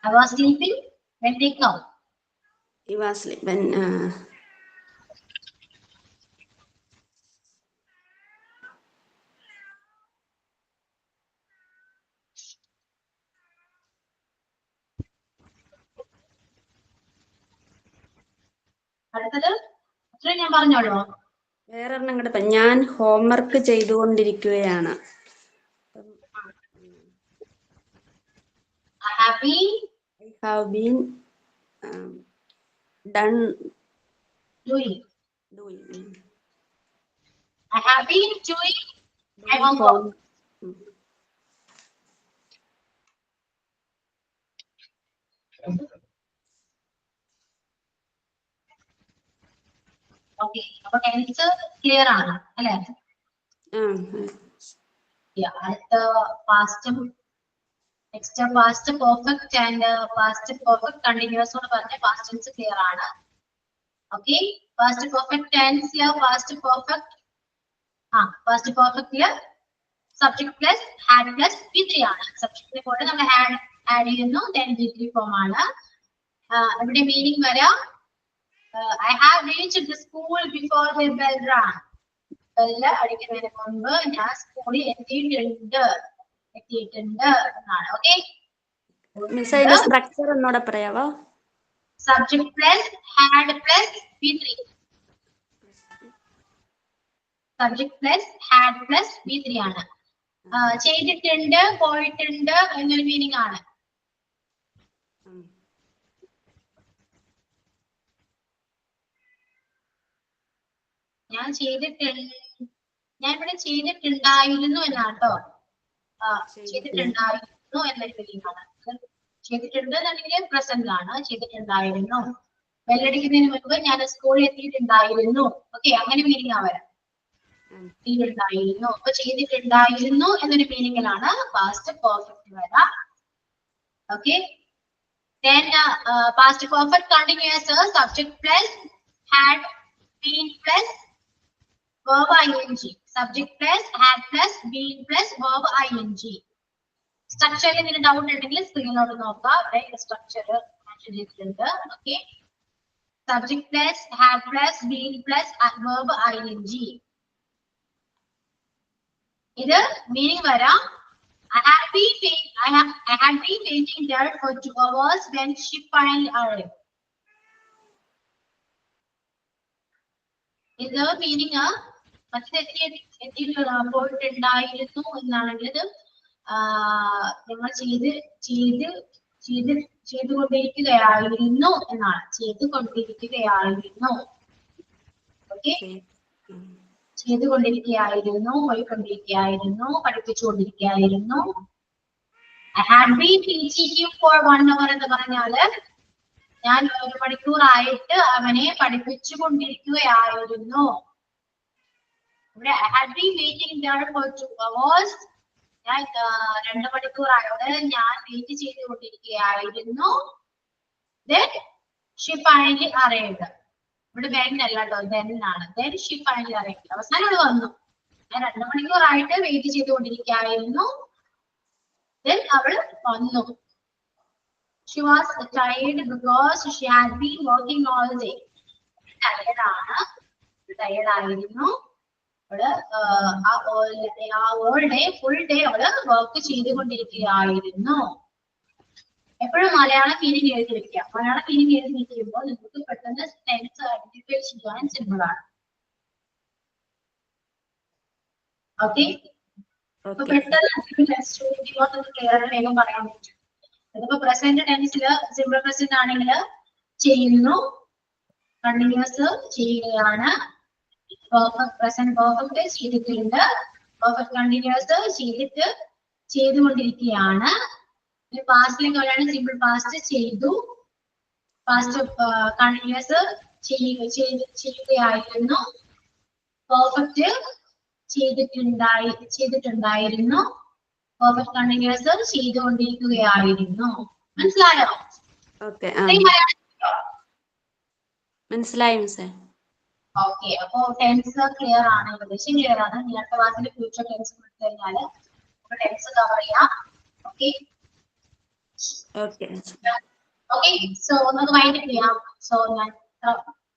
I was sleeping when they come. He was sleeping. അടുത്തത് അത്ര ഞാൻ പറഞ്ഞോളൂ. വേറെ ഒരെണ്ണം കൂടെ. ഞാൻ ഹോംവർക്ക് ചെയ്തുകൊണ്ടിരിക്കുകയാണ്. I have been done doing. I have been doing my homework. Okay, അപ്പൊ ടെൻസ് ക്ലിയർ ആണ് അല്ലേ? അടുത്ത പാസ്റ്റും next past perfect and past perfect continuous എന്ന് പറഞ്ഞ പാസ്റ്റ് ടെൻസ് ക്ലിയർ ആണ്. ഓക്കെ, പാസ്റ്റ് പെർഫെക്റ്റ് ടെൻസില് പാസ്റ്റ് പെർഫെക്റ്റില് subject plus had plus V3 ആണ്. സബ്ജക്റ്റിനെ പോലെ നമ്മൾ ഹാഡ് ആഡ് ചെയ്യുന്നു, then V3 ഫോം ആണ്. ഇവിടെ മീനിങ് വരാം. I have reached the school before the bell rang. Bell അടിക്കുന്നതിന് മുൻപ് ഞാൻ സ്കൂളിൽ എത്തിയിട്ടുണ്ട് എന്നാണ്. ഓക്കെ, മിസ് അതിന്റെ സ്ട്രക്ചർ ഒന്നുകൂടെ പറയാവോ? Subject plus had plus V3. Subject plus had plus V3 ആണ്. ചെയ്തിട്ടുണ്ട്, പോയിട്ടുണ്ട് എന്നൊരു മീനിങ് ആണ്. ഞാൻ ഇവിടെ ചെയ്തിട്ടുണ്ടായിരുന്നു എന്നാട്ടോ. ചെയ്തിട്ടുണ്ടായിരുന്നു എന്നൊരു ഫീലിംഗ് ആണ്. ചെയ്തിട്ടുണ്ട് എന്നുണ്ടെങ്കിൽ പ്രസന്റ് ആണ്. ചെയ്തിട്ടുണ്ടായിരുന്നു. ബെല്ലടിക്കുന്നതിന് മുൻപ് ഞാൻ സ്കൂളിൽ എത്തിയിട്ടുണ്ടായിരുന്നു. ഓക്കെ, അങ്ങനെ മീനിങ് ആവരാം. എത്തിയിട്ടുണ്ടായിരുന്നു. അപ്പൊ ചെയ്തിട്ടുണ്ടായിരുന്നു എന്നൊരു മീനിങ്ങിലാണ് പാസ്റ്റ് പെർഫെക്റ്റ് വരാം. Okay, then past perfect continuous subject plus had been plus verb ing. Subject plus had plus been plus verb ing. Structure എന്തെങ്കിലും ഡൗട്ട് ഉണ്ടെങ്കിൽ സ്ക്രീനിലോട്ട് നോക്കാം. അവിടെ സ്ട്രക്ചർ മെൻഷൻ ചെയ്തിട്ടുണ്ട്. Okay, subject plus had plus been plus verb ing. ഇത് meaning വരാം. I had been waiting there for 2 hours when she finally arrived. ഇത് meaning പോയിട്ടുണ്ടായിരുന്നു എന്നാണെങ്കിൽ ഇത് നിങ്ങൾ ചെയ്തുകൊണ്ടിരിക്കുകയായിരുന്നു എന്നാണ്. ചെയ്തുകൊണ്ടിരിക്കുകയായിരുന്നു. Okay, ചെയ്തുകൊണ്ടിരിക്കുകയായിരുന്നു, പോയിക്കൊണ്ടിരിക്കുകയായിരുന്നു, പഠിപ്പിച്ചുകൊണ്ടിരിക്കുകയായിരുന്നു. I had been teaching him for 1 hour എന്ന് പറഞ്ഞാല് ഞാൻ 1 മണിക്കൂറായിട്ട് അവനെ പഠിപ്പിച്ചുകൊണ്ടിരിക്കുകയായിരുന്നു. ഇവിടെ I had been waiting there for 2 hours. ഞാൻ 2 മണിക്കൂറായോട് ഞാൻ wait ചെയ്തുകൊണ്ടിരിക്കുകയായിരുന്നു. Then she finally arrived. ഇവിടെ then അല്ല കേട്ടോ, then ആണ്. Then she finally arrived. അവസാനം ഇവിടെ വന്നു. ഞാൻ 2 മണിക്കൂറായിട്ട് വെയിറ്റ് ചെയ്തുകൊണ്ടിരിക്കുകയായിരുന്നു. Then അവൾ വന്നു. She was tired because she had been working all day. Tired ആയിരുന്നു. അവള് all day full day അവള് വർക്ക് ചെയ്തുകൊണ്ടിരിക്കുകയായിരുന്നു. എപ്പോഴും മലയാളം മീനിങ് എഴുതി വെക്കുക. മലയാളം മീനിങ് എഴുതി വെക്കുമ്പോൾ നിങ്ങൾക്ക് പെട്ടെന്ന് ടെൻസ് ഐഡന്റിഫൈ ചെയ്യാൻ സിമ്പിൾ ആണ്. ഓക്കെ, അപ്പൊ പെട്ടെന്ന് ക്ലിയർ വേഗം പറയാൻ പറ്റും. അതിപ്പോ പ്രസന്റ് ടെൻസില് സിമ്പിൾ പ്രസന്റ് ആണെങ്കിൽ ചെയ്യുന്നു, കണ്ടിന്യൂസ് ചെയ്യുകയാണ്. പ്രസന്റ് പെർഫെക്റ്റ് ചെയ്തിട്ടുണ്ട്. പെർഫെക്റ്റ് കണ്ടിന്യൂസ് ചെയ്തുകൊണ്ടിരിക്കുകയാണ്. പാസ്റ്റിലേക്ക് വരാണ് സിമ്പിൾ പാസ്റ്റ് ചെയ്തു. പാസ്റ്റ് കണ്ടിന്യൂസ് ചെയ്യുകയായിരുന്നു. പെർഫെക്റ്റ് ചെയ്തിട്ടുണ്ടായിരുന്നു. പെർഫെക്റ്റ് കണ്ടിന്യൂസ് ചെയ്തുകൊണ്ടിരിക്കുകയായിരുന്നു. മനസ്സിലായോ? മനസ്സിലായി മിസ്സേ. ഓക്കെ, അപ്പൊ ടെൻസ് ക്ലിയർ ആണ്, ഏകദേശം ക്ലിയർ ആണ്. ഇനി അടുത്ത ക്ലാസ്സിൽ ഫ്യൂച്ചർ ടെൻസ് കൊടുത്തു കഴിഞ്ഞാല് ടെൻസ് കവർ ചെയ്യാം. ഓക്കെ, സോ നമുക്ക് വൈൻഡ് ചെയ്യാം. സോ ഞാൻ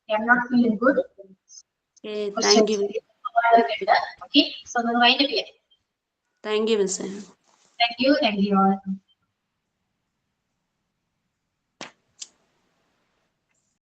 I'm not feeling good. Thank you. Okay, so നമുക്ക് വൈൻഡ് ചെയ്യാം. Thank you, miss. Thank you all.